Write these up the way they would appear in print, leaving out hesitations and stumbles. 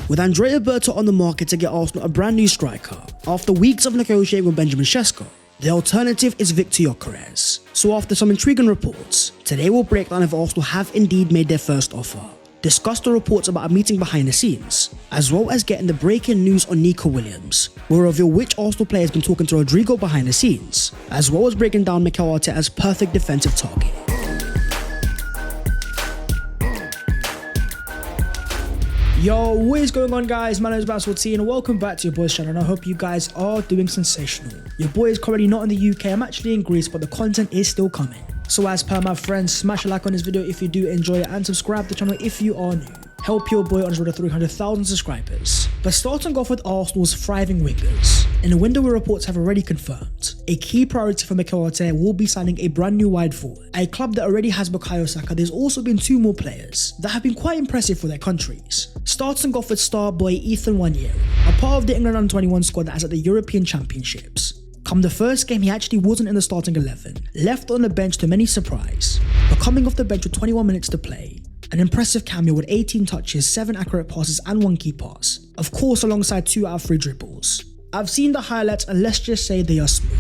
With Andrea Berta on the market to get Arsenal a brand new striker, after weeks of negotiating with Benjamin Sesko, the alternative is Viktor Gyokeres. So after some intriguing reports, today we'll break down if Arsenal have indeed made their first offer, discuss the reports about a meeting behind the scenes, as well as getting the breaking news on Nico Williams. We'll reveal which Arsenal player has been talking to Rodrigo behind the scenes, as well as breaking down Mikel Arteta's perfect defensive target. Yo, what is going on, guys? My name is Basswell and welcome back to your boys channel, and I hope you guys are doing sensational. Your boy is currently not in the UK, I'm actually in Greece, but the content is still coming. So as per my friends, smash a like on this video if you do enjoy it and subscribe to the channel if you are new. Help your boy on his road to 300,000 subscribers. But starting off with Arsenal's thriving wingers. In a window where reports have already confirmed, a key priority for Mikel Arteta will be signing a brand new wide forward. A club that already has Bukayo Saka, there's also been two more players that have been quite impressive for their countries. Starting off with star boy Ethan Nwaneri, a part of the England under-21 squad that is at the European Championships. Come the first game, he actually wasn't in the starting 11, left on the bench to many surprise, but coming off the bench with 21 minutes to play, an impressive cameo with 18 touches, 7 accurate passes and 1 key pass, of course alongside 2 out of 3 dribbles. I've seen the highlights and let's just say they are smooth.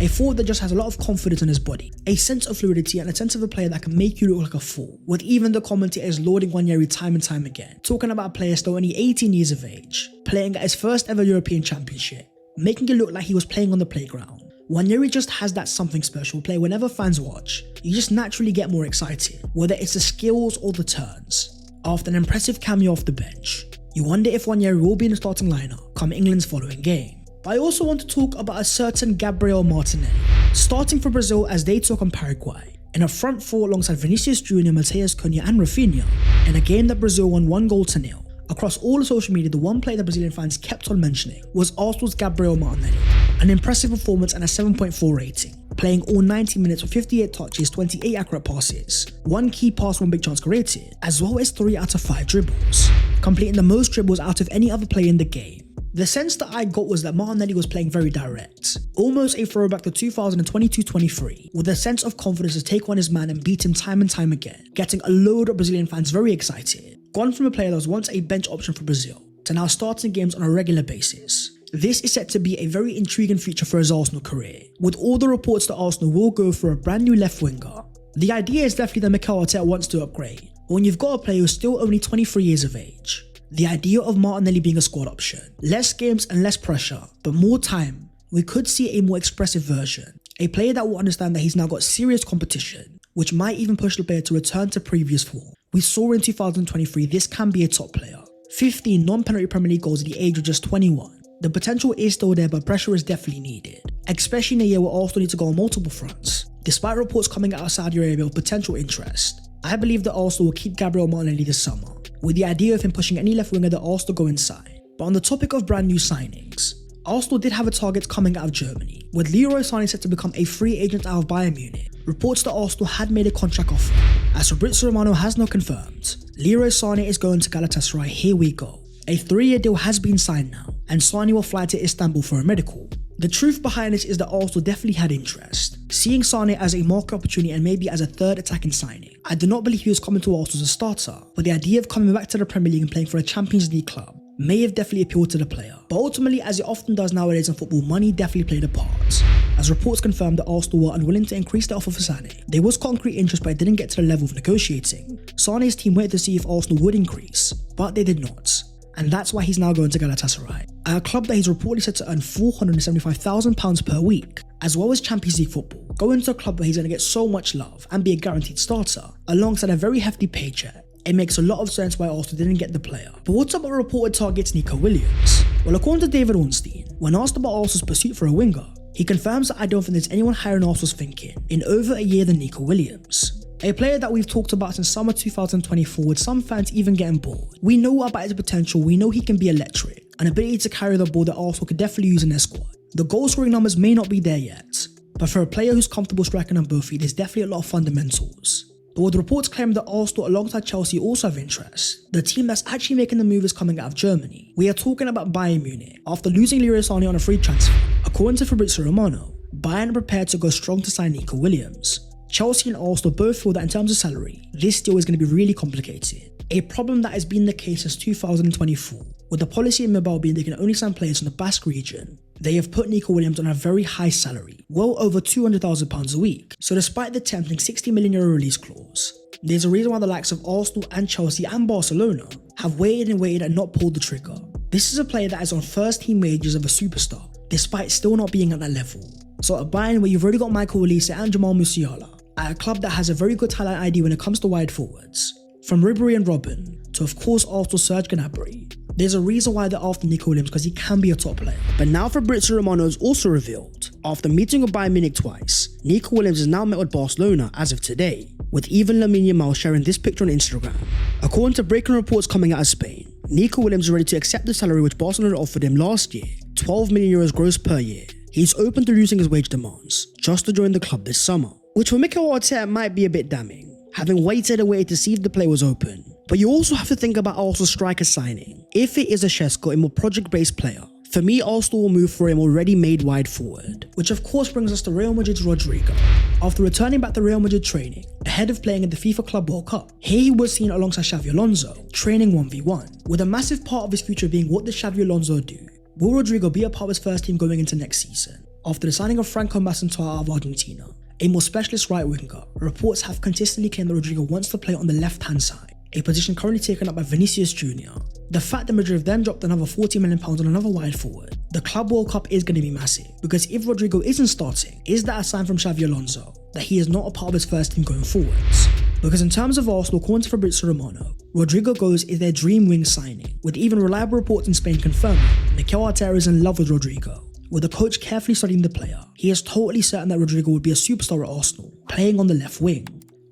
A forward that just has a lot of confidence in his body, a sense of fluidity and a sense of a player that can make you look like a fool, with even the commentators lauding Nwaneri time and time again, talking about a player still only 18 years of age, playing at his first ever European Championship, making it look like he was playing on the playground. Nwaneri just has that something special, play whenever fans watch, you just naturally get more excited, whether it's the skills or the turns. After an impressive cameo off the bench, you wonder if Nwaneri will be in the starting lineup come England's following game. But I also want to talk about a certain Gabriel Martinelli, starting for Brazil as they took on Paraguay, in a front four alongside Vinicius Jr., Matheus Cunha and Rafinha, in a game that Brazil won 1-0. Across all of social media, the one player that Brazilian fans kept on mentioning was Arsenal's Gabriel Martinelli. An impressive performance and a 7.4 rating, playing all 90 minutes with 58 touches, 28 accurate passes, 1 key pass, 1 big chance created, as well as 3 out of 5 dribbles, completing the most dribbles out of any other player in the game. The sense that I got was that Martinelli was playing very direct, almost a throwback to 2022-23, with a sense of confidence to take on his man and beat him time and time again, getting a load of Brazilian fans very excited. Gone from a player that was once a bench option for Brazil, to now starting games on a regular basis. This is set to be a very intriguing future for his Arsenal career, with all the reports that Arsenal will go for a brand new left winger. The idea is definitely that Mikel Arteta wants to upgrade, but when you've got a player who's still only 23 years of age, the idea of Martinelli being a squad option, less games and less pressure, but more time, we could see a more expressive version. A player that will understand that he's now got serious competition, which might even push the player to return to previous form. We saw in 2023 this can be a top player. 15 non-penalty Premier League goals at the age of just 21. The potential is still there, but pressure is definitely needed, especially in a year where Arsenal need to go on multiple fronts. Despite reports coming out of Saudi Arabia of potential interest, I believe that Arsenal will keep Gabriel Martinelli this summer, with the idea of him pushing any left winger that Arsenal go inside. But on the topic of brand new signings, Arsenal did have a target coming out of Germany, with Leroy Sané set to become a free agent out of Bayern Munich. Reports that Arsenal had made a contract offer, as Fabrizio Romano has now confirmed, Leroy Sané is going to Galatasaray. Here we go. A 3-year deal has been signed now, and Sané will fly to Istanbul for a medical. The truth behind this is that Arsenal definitely had interest, seeing Sané as a market opportunity and maybe as a third attacking signing. I do not believe he was coming to Arsenal as a starter, but the idea of coming back to the Premier League and playing for a Champions League club may have definitely appealed to the player. But ultimately, as it often does nowadays in football, money definitely played a part, as reports confirmed that Arsenal were unwilling to increase their offer for Sané. There was concrete interest, but it didn't get to the level of negotiating. Sané's team waited to see if Arsenal would increase, but they did not. And that's why he's now going to Galatasaray, a club that he's reportedly set to earn £475,000 per week, as well as Champions League football, going to a club where he's going to get so much love and be a guaranteed starter, alongside a very hefty paycheck. It makes a lot of sense why Arsenal didn't get the player. But what's about reported targets Nico Williams? Well, according to David Ornstein, when asked about Arsenal's pursuit for a winger, he confirms that I don't think there's anyone higher in Arsenal's thinking in over a year than Nico Williams. A player that we've talked about since summer 2024, with some fans even getting bored. We know about his potential, we know he can be electric, an ability to carry the ball that Arsenal could definitely use in their squad. The goal scoring numbers may not be there yet, but for a player who's comfortable striking on both feet, there's definitely a lot of fundamentals. But with reports claiming that Arsenal alongside Chelsea also have interest, the team that's actually making the move is coming out of Germany. We are talking about Bayern Munich, after losing Leroy Sané on a free transfer. According to Fabrizio Romano, Bayern are prepared to go strong to sign Nico Williams. Chelsea and Arsenal both feel that in terms of salary, this deal is going to be really complicated. A problem that has been the case since 2024. with the policy in Bilbao being they can only sign players from the Basque region. They have put Nico Williams on a very high salary, well over £200,000 a week. So despite the tempting €60 million release clause, there's a reason why the likes of Arsenal and Chelsea and Barcelona have waited and not pulled the trigger. This is a player that is on first team wages of a superstar, despite still not being at that level. So at Bayern, where you've already got Michael Olise and Jamal Musiala, at a club that has a very good talent ID when it comes to wide forwards, from Ribery and Robben to of course Arsenal Serge Gnabry, there's a reason why they're after Nico Williams, because he can be a top player. But now Fabrizio Romano has also revealed, after meeting with Bayern Munich twice, Nico Williams is now met with Barcelona as of today, with even Lamine Yamal sharing this picture on Instagram. According to breaking reports coming out of Spain, Nico Williams is ready to accept the salary which Barcelona offered him last year, €12 million gross per year. He's open to reducing his wage demands just to join the club this summer, which for Mikel Arteta might be a bit damning, having waited to see if the play was open. But you also have to think about Arsenal's striker signing. If it is a Šeško, a more project-based player, for me Arsenal will move for him already made wide forward. Which of course brings us to Real Madrid's Rodrigo. After returning back to Real Madrid training, ahead of playing in the FIFA Club World Cup, here he was seen alongside Xavi Alonso, training 1v1, with a massive part of his future being what does Xavi Alonso do? Will Rodrigo be a part of his first team going into next season? After the signing of Franco Massantara out of Argentina, a more specialist right winger, reports have consistently claimed that Rodrigo wants to play on the left-hand side, a position currently taken up by Vinicius Jr. The fact that Madrid have then dropped another £40 million on another wide forward, the Club World Cup is going to be massive, because if Rodrigo isn't starting, is that a sign from Xavi Alonso that he is not a part of his first team going forwards? Because in terms of Arsenal, according to Fabrizio Romano, Rodrigo Goes is their dream wing signing, with even reliable reports in Spain confirming Mikel Arteta is in love with Rodrigo. With the coach carefully studying the player, he is totally certain that Rodrigo would be a superstar at Arsenal, playing on the left wing.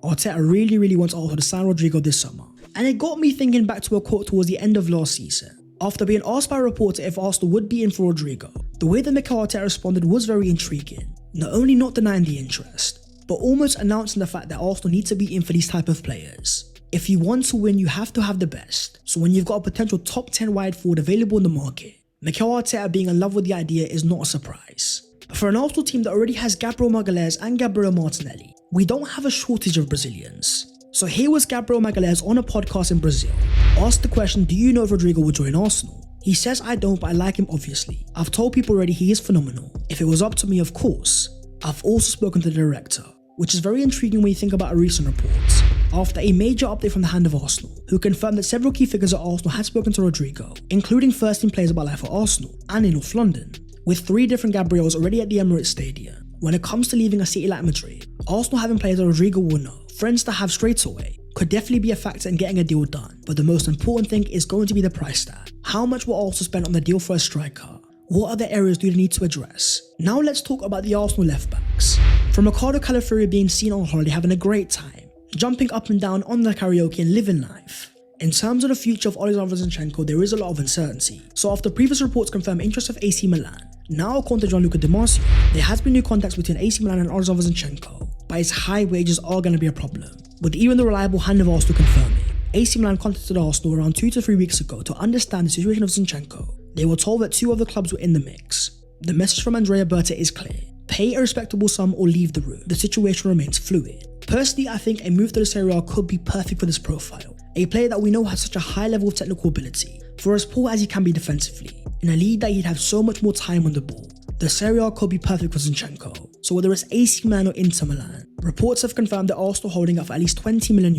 Arteta really wants Arsenal to sign Rodrigo this summer. And it got me thinking back to a quote towards the end of last season. After being asked by a reporter if Arsenal would be in for Rodrigo, the way that Mikel Arteta responded was very intriguing. Not only not denying the interest, but almost announcing the fact that Arsenal need to be in for these type of players. If you want to win, you have to have the best. So when you've got a potential top 10 wide forward available in the market, Mikel Arteta being in love with the idea is not a surprise. But for an Arsenal team that already has Gabriel Magalhaes and Gabriel Martinelli, we don't have a shortage of Brazilians. So here was Gabriel Magalhaes on a podcast in Brazil, asked the question, do you know if Rodrigo will join Arsenal? He says, I don't, but I like him obviously. I've told people already he is phenomenal. If it was up to me, of course. I've also spoken to the director, which is very intriguing when you think about a recent report. After a major update from the hand of Arsenal, who confirmed that several key figures at Arsenal had spoken to Rodrigo, including first team players about life at Arsenal and in North London, with 3 different Gabriels already at the Emirates Stadium. When it comes to leaving a city like Madrid, Arsenal having players that Rodrigo will know, friends to have straight away, could definitely be a factor in getting a deal done. But the most important thing is going to be the price tag. How much will Arsenal spend on the deal for a striker? What other areas do they need to address? Now let's talk about the Arsenal left backs. From Ricardo Calafiori being seen on holiday having a great time, jumping up and down on the karaoke and living life. In terms of the future of Alexander Zinchenko, there is a lot of uncertainty. So after previous reports confirm interest of AC Milan, now according to Gianluca Di Marzio, there has been new contacts between AC Milan and Alexander Zinchenko, but his high wages are going to be a problem, with even the reliable hand of Arsenal confirming. AC Milan contacted Arsenal around 2 to 3 weeks ago to understand the situation of Zinchenko. They were told that 2 other clubs were in the mix. The message from Andrea Berta is clear. Pay a respectable sum or leave the room. The situation remains fluid. Personally, I think a move to the Serie A could be perfect for this profile. A player that we know has such a high level of technical ability, for as poor as he can be defensively, in a league that he'd have so much more time on the ball. The Serie A could be perfect for Zinchenko. So whether it's AC Milan or Inter Milan, reports have confirmed that Arsenal holding up for at least €20 million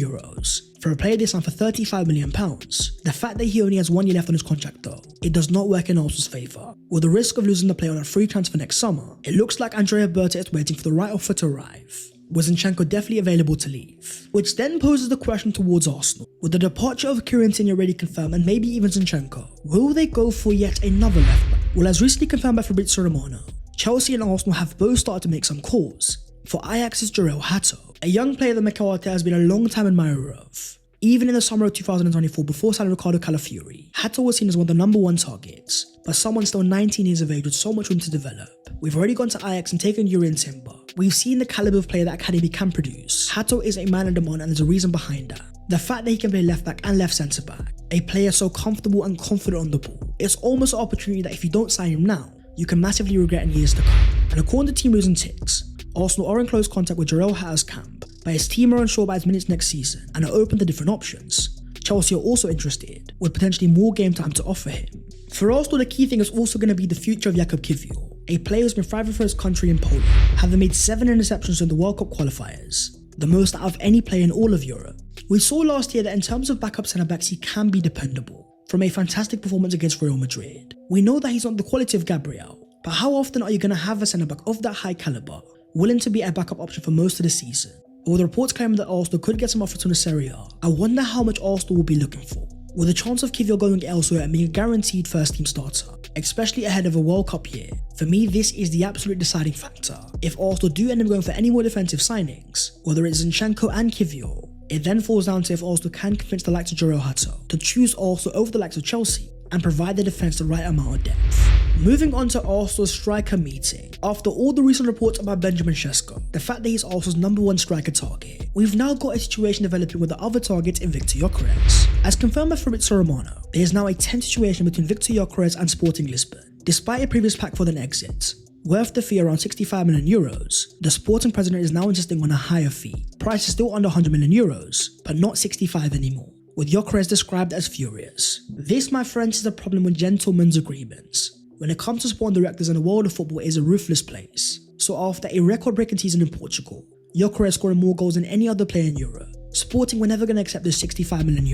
for a player they signed for £35 million. The fact that he only has 1 year left on his contract though, it does not work in Arsenal's favour. With the risk of losing the player on a free transfer next summer, it looks like Andrea Berta is waiting for the right offer to arrive. Was Zinchenko definitely available to leave? Which then poses the question towards Arsenal. With the departure of Kieran Tierney already confirmed and maybe even Zinchenko, will they go for yet another left back? Well, as recently confirmed by Fabrizio Romano, Chelsea and Arsenal have both started to make some calls. For Ajax's Jorel Hato, a young player that Mikel Arteta has been a long time admirer of. Even in the summer of 2024, before signing Ricardo Calafiori, Hato was seen as one of the #1 targets, but someone still 19 years of age with so much room to develop. We've already gone to Ajax and taken Urian Timber. We've seen the caliber of player that Academy can produce. Hato is a man in demand and there's a reason behind that. The fact that he can play left back and left centre back, a player so comfortable and confident on the ball, it's almost an opportunity that if you don't sign him now, you can massively regret in years to come. And according to Team News and Ticks, Arsenal are in close contact with Jorel Hato's camp, but his team are unsure about his minutes next season and are open to different options. Chelsea are also interested, with potentially more game time to offer him. For Arsenal, the key thing is also going to be the future of Jakub Kiwior, a player who's been thriving for his country in Poland, having made 7 interceptions in the World Cup qualifiers, the most out of any player in all of Europe. We saw last year that in terms of backup centre-backs, he can be dependable. From a fantastic performance against Real Madrid, we know that he's not the quality of Gabriel, but how often are you going to have a centre-back of that high calibre willing to be a backup option for most of the season? With the reports claiming that Arsenal could get some offers from the Serie A, I wonder how much Arsenal will be looking for, with the chance of Kiwior going elsewhere and being a guaranteed first-team starter, especially ahead of a World Cup year. For me, this is the absolute deciding factor. If Arsenal do end up going for any more defensive signings, whether it's Zinchenko and Kiwior, it then falls down to if Arsenal can convince the likes of Jorel Hato to choose Arsenal over the likes of Chelsea and provide the defence the right amount of depth. Moving on to Arsenal's striker meeting. After all the recent reports about Benjamin Sesko, the fact that he's Arsenal's #1 striker target, we've now got a situation developing with the other target in Viktor Gyokeres. As confirmed by Fabrizio Romano, there is now a tense situation between Viktor Gyokeres and Sporting Lisbon. Despite a previous pact for an exit, worth the fee around €65 million, the Sporting president is now insisting on a higher fee. Price is still under €100 million, but not 65 anymore, with Gyokeres described as furious. This, my friends, is a problem with gentlemen's agreements. When it comes to sporting directors in the world of football, it is a ruthless place. So after a record-breaking season in Portugal, Gyokeres scoring more goals than any other player in Europe, Sporting were never going to accept those €65 million.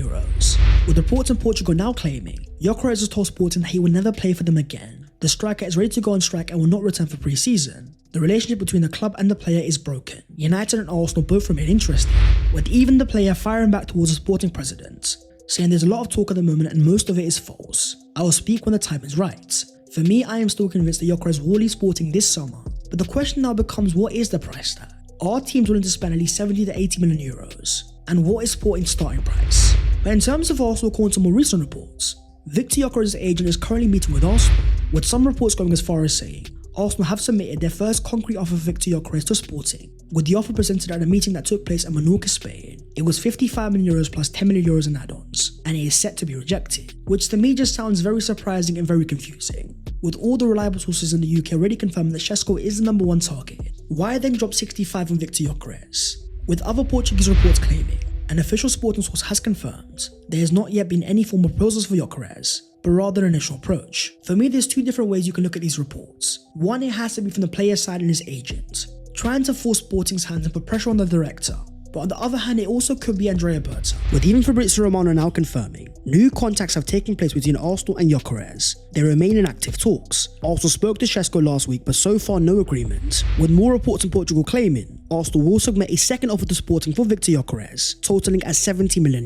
With reports in Portugal now claiming Gyokeres has told Sporting that he will never play for them again. The striker is ready to go on strike and will not return for pre-season. The relationship between the club and the player is broken. United and Arsenal both remain interested, with even the player firing back towards the Sporting president, saying there's a lot of talk at the moment and most of it is false. I will speak when the time is right. For me, I am still convinced that Gyokeres will leave Sporting this summer, but the question now becomes, what is the price tag? Are teams willing to spend at least 70 to 80 million euros? And what is Sporting's starting price? But in terms of Arsenal, according to more recent reports, Viktor Gyokeres' agent is currently meeting with Arsenal, with some reports going as far as saying Arsenal have submitted their first concrete offer for Viktor Gyokeres to Sporting, with the offer presented at a meeting that took place in Menorca, Spain. It was €55 million plus €10 million in add-ons, and it is set to be rejected, which to me just sounds very surprising and very confusing. With all the reliable sources in the UK already confirming that Sesko is the #1 target, why then drop 65 on Viktor Gyokeres? With other Portuguese reports claiming, an official Sporting source has confirmed there has not yet been any formal proposals for Gyokeres, but rather an initial approach. For me, there's two different ways you can look at these reports. One, it has to be from the player's side and his agent, trying to force Sporting's hands and put pressure on the director. But on the other hand, it also could be Andrea Berta, with even Fabrizio Romano now confirming new contacts have taken place between Arsenal and Gyokeres. They remain in active talks. Arsenal spoke to Sesko last week, but so far no agreement, with more reports in Portugal claiming Arsenal will submit a second offer to Sporting for Viktor Gyokeres, totaling at €70 million.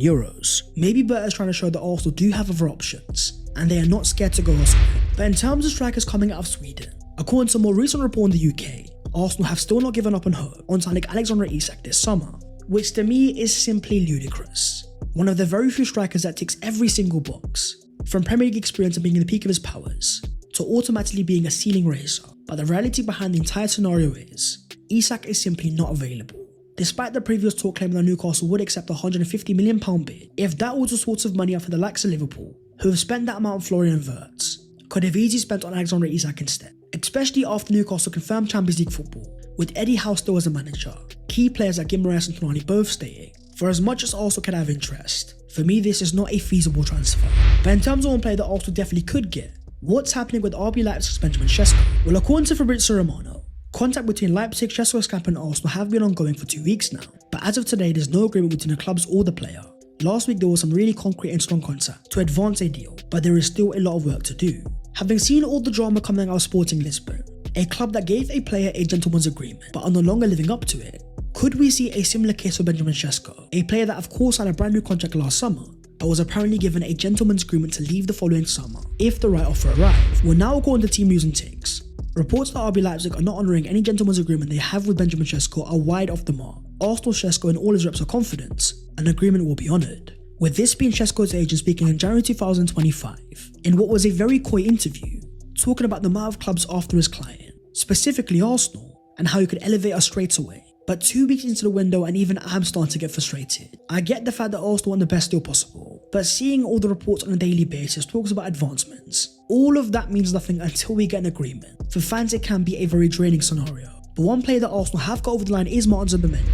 Maybe Berta is trying to show that Arsenal do have other options, and they are not scared to go elsewhere. But in terms of strikers coming out of Sweden, according to a more recent report in the UK, Arsenal have still not given up on hope on signing Alexander Isak this summer, which to me is simply ludicrous. One of the very few strikers that ticks every single box, from Premier League experience and being in the peak of his powers, to automatically being a ceiling raiser. But the reality behind the entire scenario is, Isak is simply not available. Despite the previous talk claiming that Newcastle would accept a £150 million bid, if that was the sort of money for the likes of Liverpool, who have spent that amount on Florian Wirtz, could have easily spent on Alexander Isak instead. Especially after Newcastle confirmed Champions League football, with Eddie Howe still as a manager, key players like Guimaraes and Tonali both staying. For as much as Arsenal can have interest, for me this is not a feasible transfer. But in terms of one player that Arsenal definitely could get, what's happening with RB Leipzig's Benjamin Sesko? Well, according to Fabrizio Romano, contact between Leipzig, Sesko's camp and Arsenal have been ongoing for 2 weeks now, but as of today there's no agreement between the clubs or the player. Last week there was some really concrete and strong contact to advance a deal, but there is still a lot of work to do. Having seen all the drama coming out of Sporting Lisbon, a club that gave a player a gentleman's agreement but are no longer living up to it, could we see a similar case for Benjamin Sesko, a player that of course signed a brand new contract last summer, but was apparently given a gentleman's agreement to leave the following summer if the right offer arrived? Well, now according to Team News and Ticks, reports that RB Leipzig are not honouring any gentleman's agreement they have with Benjamin Sesko are wide off the mark. Arsenal Sesko and all his reps are confident an agreement will be honoured, with this being Sesko's agent speaking in January 2025 in what was a very coy interview, talking about the amount of clubs after his client, specifically Arsenal, and how he could elevate us straight away. But 2 weeks into the window and even I'm starting to get frustrated. I get the fact that Arsenal want the best deal possible, but seeing all the reports on a daily basis talks about advancements. All of that means nothing until we get an agreement. For fans it can be a very draining scenario. But one player that Arsenal have got over the line is Martin Zubimendi.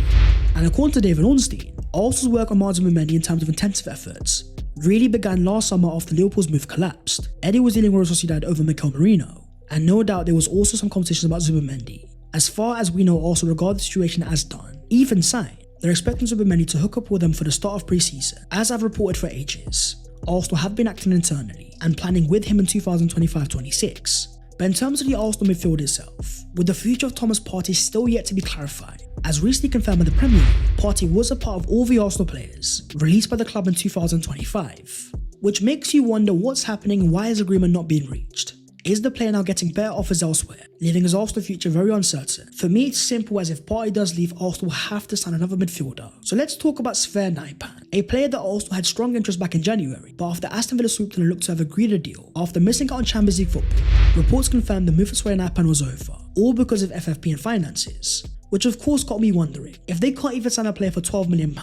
And according to David Ornstein, Arsenal's work on Martin Zubimendi in terms of intensive efforts really began last summer after Liverpool's move collapsed. Eddie was dealing with Real Sociedad over Mikel Merino, and no doubt there was also some conversations about Zubimendi. As far as we know, Arsenal regard the situation as done, even signed. They're expecting Zubimendi to hook up with them for the start of pre-season. As I've reported for ages, Arsenal have been acting internally and planning with him in 2025-26. But in terms of the Arsenal midfield itself, with the future of Thomas Partey still yet to be clarified, as recently confirmed by the Premier League, Partey was a part of all the Arsenal players released by the club in 2025, which makes you wonder what's happening and why his agreement not being reached. Is the player now getting better offers elsewhere, leaving his Arsenal future very uncertain? For me, it's simple as if Partey does leave, Arsenal will have to sign another midfielder. So let's talk about Sver Naipan, a player that Arsenal had strong interest back in January, but after Aston Villa swooped in and looked to have agreed a deal, after missing out on Champions League football, reports confirmed the move for Sver Naipan was over, all because of FFP and finances. Which of course got me wondering, if they can't even sign a player for £12 million,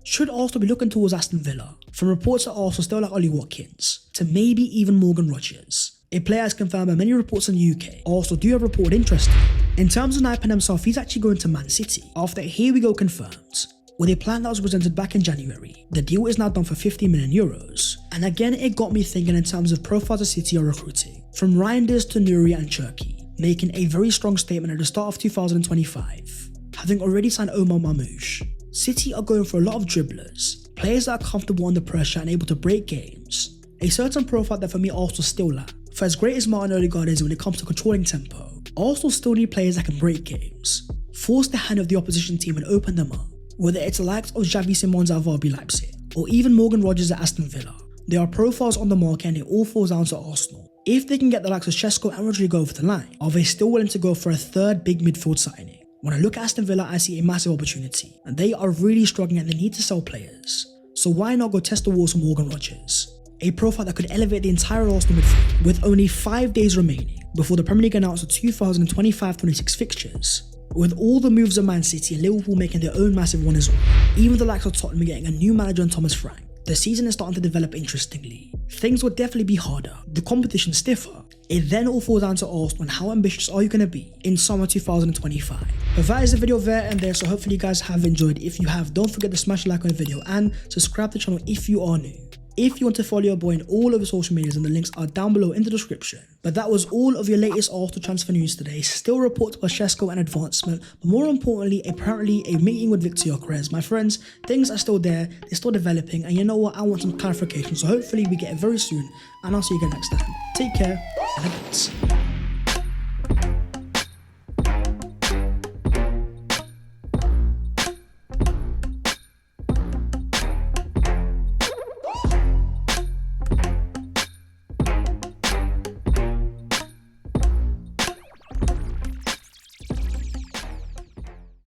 should Arsenal be looking towards Aston Villa? From reports that Arsenal still like Ollie Watkins, to maybe even Morgan Rogers. A player as confirmed by many reports in the UK, Arsenal do have reported interest in. Terms of Naipan himself, he's actually going to Man City, after Here We Go confirmed. With a plan that was presented back in January, the deal is now done for €50 million. And again, it got me thinking in terms of profiles the City are recruiting. From Reinders to Nuri and Cherki, making a very strong statement at the start of 2025, having already signed Omar Mamouche. City are going for a lot of dribblers, players that are comfortable under pressure and able to break games. A certain profile that for me Arsenal still lack. For as great as Martin Odegaard is when it comes to controlling tempo, Arsenal still need players that can break games, force the hand of the opposition team and open them up. Whether it's the likes of Xavi Simons at RB Leipzig, or even Morgan Rogers at Aston Villa, there are profiles on the market and it all falls down to Arsenal. If they can get the likes of Šeško and Rodrigo over the line, are they still willing to go for a third big midfield signing? When I look at Aston Villa, I see a massive opportunity, and they are really struggling and they need to sell players. So why not go test the walls for Morgan Rogers? A profile that could elevate the entire Arsenal midfield, with only 5 days remaining before the Premier League announced the 2025-26 fixtures. With all the moves of Man City and Liverpool making their own massive one as well, even the likes of Tottenham getting a new manager in Thomas Frank, the season is starting to develop interestingly. Things will definitely be harder, the competition stiffer. It then all falls down to Arsenal and how ambitious are you going to be in summer 2025. But that is the video there and there, so hopefully you guys have enjoyed. If you have, don't forget to smash a like on the video and subscribe to the channel if you are new. If you want to follow your boy on all of the social medias, and the links are down below in the description. But that was all of your latest Arsenal transfer news today. Still reports by Šeško and advancement, but more importantly, apparently a meeting with Viktor Gyokeres. My friends, things are still there, they're still developing, and you know what, I want some clarification, so hopefully we get it very soon, and I'll see you again next time. Take care, and thanks.